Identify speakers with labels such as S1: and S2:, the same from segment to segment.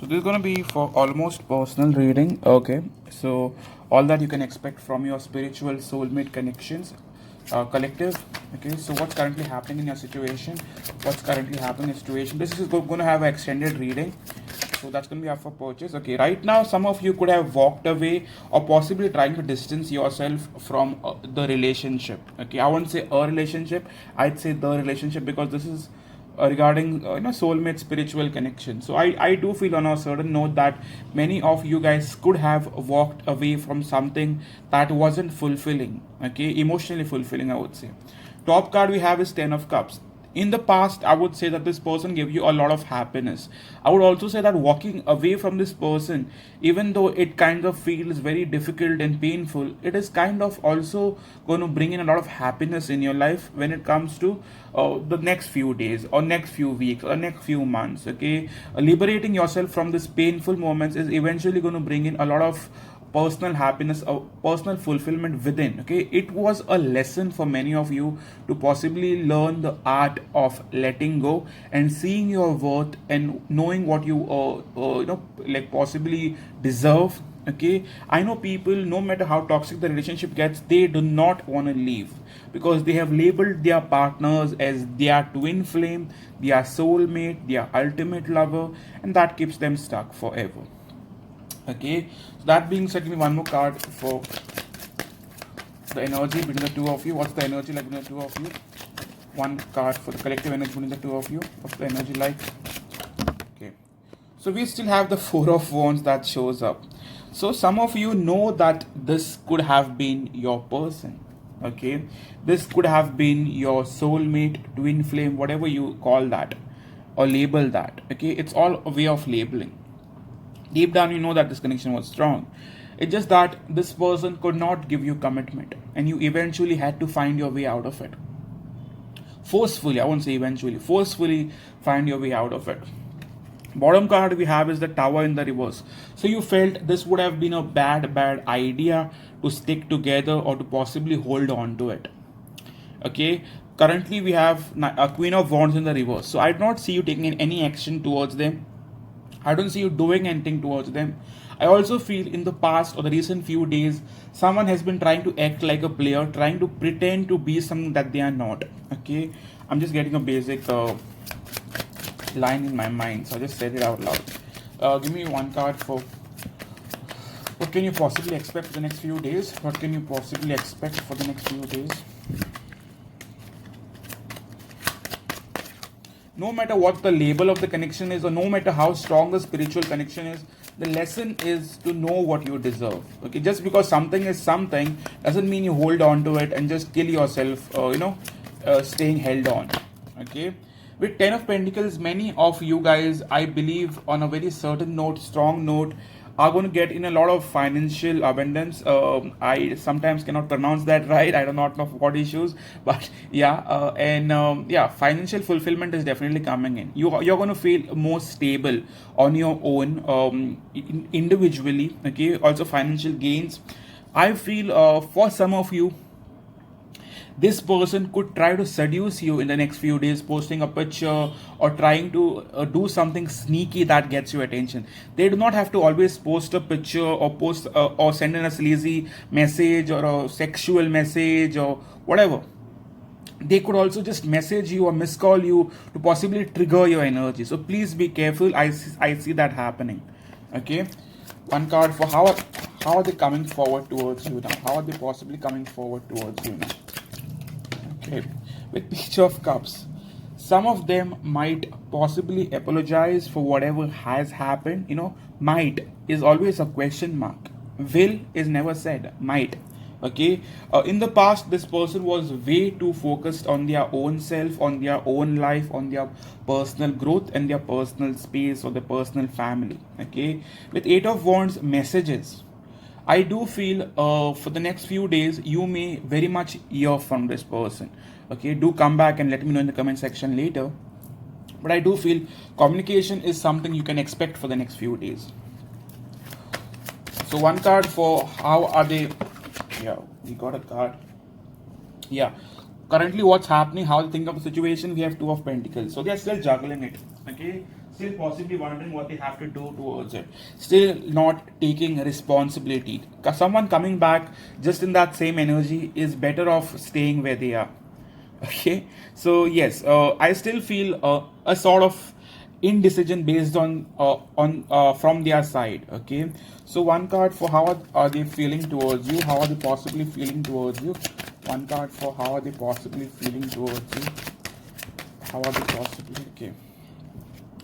S1: So this is going to be for almost personal reading. Okay, so all that you can expect from your spiritual soulmate connections, collective. Okay, so what's currently happening in your situation? What's currently happening in your situation? This is going to have an extended reading. So that's going to be up for purchase. Okay, right now some of you could have walked away or possibly trying to distance yourself from the relationship. Okay, I won't say a relationship. I'd say the relationship because this is regarding soulmate spiritual connection. So I do feel on a certain note that many of you guys could have walked away from something that wasn't fulfilling, okay, emotionally fulfilling, I would say. Top card we have is 10 of cups. In the past, I would say that this person gave you a lot of happiness. I would also say that walking away from this person, even though it kind of feels very difficult and painful, it is kind of also going to bring in a lot of happiness in your life when it comes to the next few days or next few weeks or next few months. Okay, liberating yourself from these painful moments is eventually going to bring in a lot of personal happiness or personal fulfillment within. Okay, it was a lesson for many of you to possibly learn the art of letting go and seeing your worth and knowing what you like possibly deserve. Okay, I know people, no matter how toxic the relationship gets, they do not want to leave because they have labeled their partners as their twin flame, their soulmate, their ultimate lover, and that keeps them stuck forever. Okay, so that being said, give me one more card for the energy between the two of you. What's the energy like between the two of you? One card for the collective energy between the two of you. What's the energy like? Okay, so we still have the Four of Wands that shows up. So some of you know that this could have been your person. Okay, this could have been your soulmate, twin flame, whatever you call that or label that. Okay, it's all a way of labeling. Deep down, you know that this connection was strong. It's just that this person could not give you commitment, and you eventually had to find your way out of it. Forcefully, I won't say eventually, forcefully find your way out of it. Bottom card we have is the Tower in the reverse. So you felt this would have been a bad idea to stick together or to possibly hold on to it. Okay, currently we have a Queen of Wands in the reverse. So I do not see you taking any action towards them. I don't see you doing anything towards them. I also feel in the past or the recent few days, someone has been trying to act like a player, trying to pretend to be something that they are not. Okay, I'm just getting a basic line in my mind, so I just said it out loud. Give me one card for what can you possibly expect for the next few days? What can you possibly expect for the next few days? No matter what the label of the connection is, or no matter how strong the spiritual connection is, the lesson is to know what you deserve. Okay, just because something is something doesn't mean you hold on to it and just kill yourself, staying held on. Okay, with 10 of Pentacles, many of you guys, I believe, on a very certain note, strong note, are going to get in a lot of financial abundance. I sometimes cannot pronounce that right. I do not know what issues, but yeah, financial fulfillment is definitely coming in. You're going to feel more stable on your own, individually. Okay, also financial gains. I feel for some of you, this person could try to seduce you in the next few days, posting a picture or trying to do something sneaky that gets your attention. They do not have to always post a picture or post or send in a sleazy message or a sexual message or whatever. They could also just message you or miscall you to possibly trigger your energy. So please be careful. I see that happening. Okay, one card for how are they coming forward towards you now? How are they possibly coming forward towards you now? Okay, with Page of Cups, some of them might possibly apologize for whatever has happened. Might is always a question mark. Will is never said. Might. Okay, in the past, this person was way too focused on their own self, on their own life, on their personal growth and their personal space or their personal family. Okay, with 8 of Wands, messages. I do feel for the next few days you may very much hear from this person. Okay, do come back and let me know in the comment section later. But I do feel communication is something you can expect for the next few days. So one card for how are they? Yeah, we got a card. Yeah, currently what's happening? How they think of the situation? We have 2 of Pentacles, so they are still juggling it. Okay, still possibly wondering what they have to do towards it, still not taking responsibility. Someone coming back just in that same energy is better off staying where they are. Okay, so yes, I still feel a sort of indecision based on from their side. Okay, so one card for how are they feeling towards you, how are they possibly feeling towards you. One card for how are they possibly feeling towards you, how are they possibly. Okay,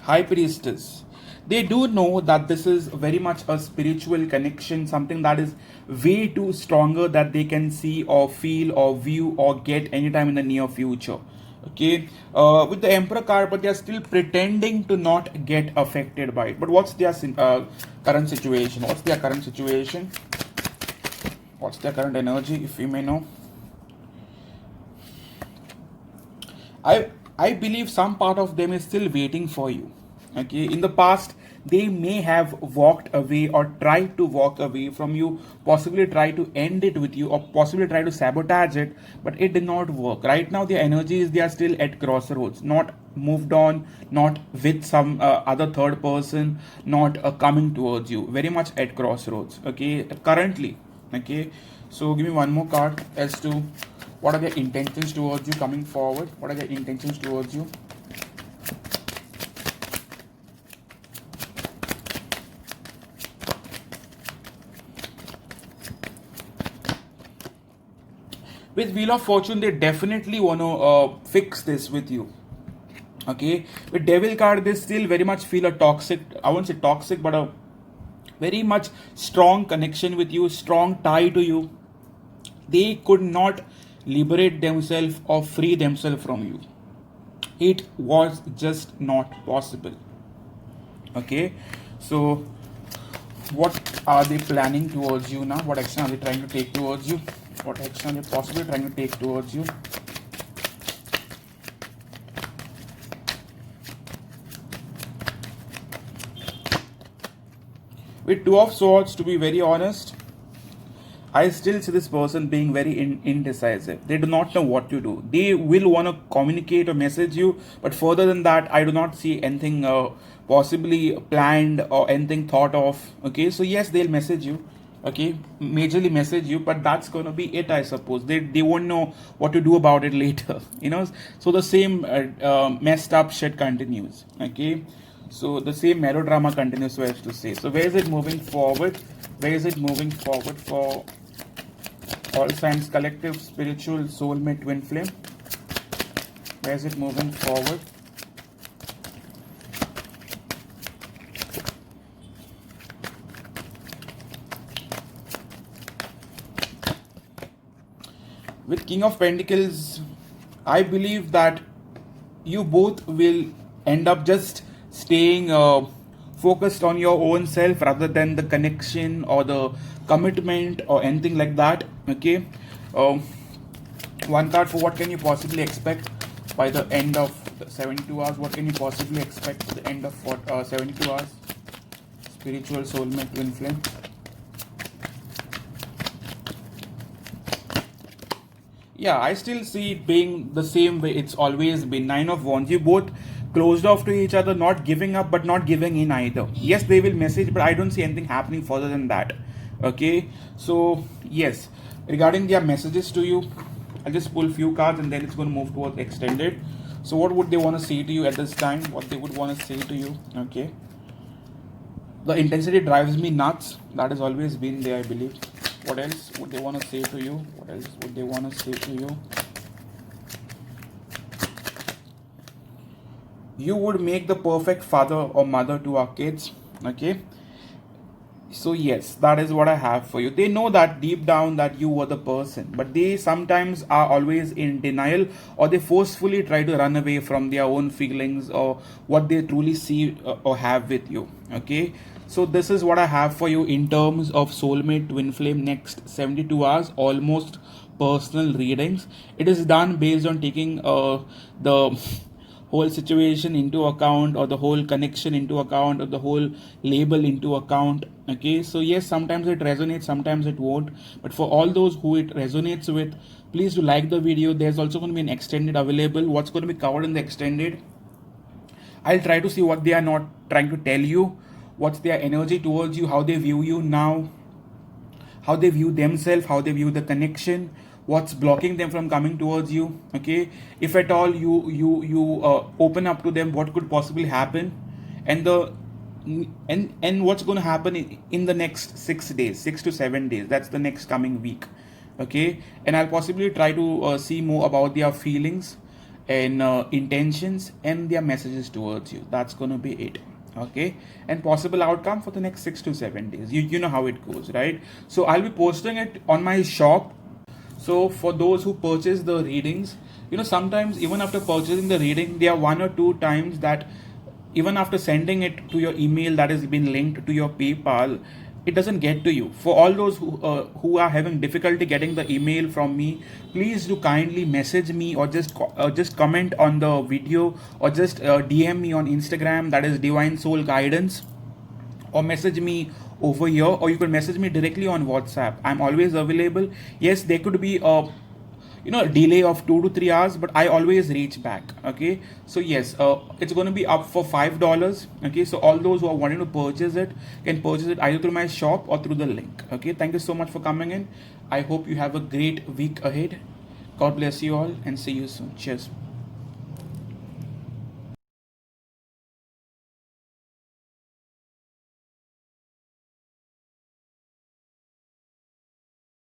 S1: High Priestess. They do know that this is very much a spiritual connection, something that is way too stronger that they can see or feel or view or get anytime in the near future. Okay, with the Emperor card, but they are still pretending to not get affected by it. But what's their current situation? What's their current situation? What's their current energy, if we may know? I believe some part of them is still waiting for you. Okay, in the past they may have walked away or tried to walk away from you, possibly try to end it with you, or possibly try to sabotage it, but it did not work. Right now their energy is they are still at crossroads, not moved on, not with some other third person, not coming towards you, very much at crossroads. Okay, currently. Okay, so give me one more card as to what are their intentions towards you coming forward. What are their intentions towards you? With Wheel of Fortune, they definitely want to fix this with you. Okay, with Devil card, they still very much feel a toxic, I won't say toxic, but a very much strong connection with you, strong tie to you. They could not liberate themselves or free themselves from you. It was just not possible. Okay, so what are they planning towards you now? What action are they trying to take towards you? What action are they possibly trying to take towards you? With Two of Swords, to be very honest, I still see this person being very indecisive. They do not know what to do. They will want to communicate or message you, but further than that, I do not see anything possibly planned or anything thought of. Okay, so yes, they'll message you. Okay, majorly message you, but that's going to be it, I suppose. They won't know what to do about it later. You know, so the same messed up shit continues. Okay, so the same melodrama continues, so I have to say. So where is it moving forward? Where is it moving forward for all signs collective, spiritual, soulmate, twin flame? Where is it moving forward? With King of Pentacles, I believe that you both will end up just staying focused on your own self rather than the connection or the commitment or anything like that. Okay, one card for what can you possibly expect by the end of 72 hours. What can you possibly expect at the end of 72 hours? Spiritual, soulmate, twin flame. Yeah, I still see it being the same way it's always been. Nine of Wands. You both closed off to each other, not giving up but not giving in either. Yes, they will message, but I don't see anything happening further than that. Okay, so yes, regarding their messages to you, I'll just pull few cards and then it's going to move towards extended. So what would they want to say to you at this time? What they would want to say to you? Okay, the intensity drives me nuts. That has always been there, I believe. What else would they want to say to you? What else would they want to say to you? You would make the perfect father or mother to our kids. Okay, so yes, that is what I have for you. They know that deep down that you were the person, but they sometimes are always in denial, or they forcefully try to run away from their own feelings or what they truly see or have with you. Okay, so this is what I have for you in terms of soulmate twin flame next 72 hours, almost personal readings. It is done based on taking the whole situation into account, or the whole connection into account, or the whole label into account. Okay, so yes, sometimes it resonates, sometimes it won't, but for all those who it resonates with, please do like the video. There's also going to be an extended available. What's going to be covered in the extended? I'll try to see what they are not trying to tell you, what's their energy towards you, how they view you now, how they view themselves, how they view the connection, what's blocking them from coming towards you. Okay, if at all you open up to them, what could possibly happen, and the and what's going to happen in the next 6 days, 6 to 7 days. That's the next coming week. Okay, and I'll possibly try to see more about their feelings and intentions and their messages towards you. That's going to be it. Okay, and possible outcome for the next 6 to 7 days. You know how it goes, right? So I'll be posting it on my shop. So for those who purchase the readings, sometimes even after purchasing the reading, there are 1 or 2 times that even after sending it to your email that has been linked to your PayPal, it doesn't get to you. For all those who are having difficulty getting the email from me, please do kindly message me, or just comment on the video, or just DM me on Instagram, that is Divine Soul Guidance, or message me over here, or you can message me directly on WhatsApp. I'm always available. Yes, there could be a delay of 2 to 3 hours, but I always reach back. Okay, so yes, it's going to be up for $5. Okay, so all those who are wanting to purchase it can purchase it either through my shop or through the link. Okay, thank you so much for coming in. I hope you have a great week ahead. God bless you all, and see you soon. Cheers.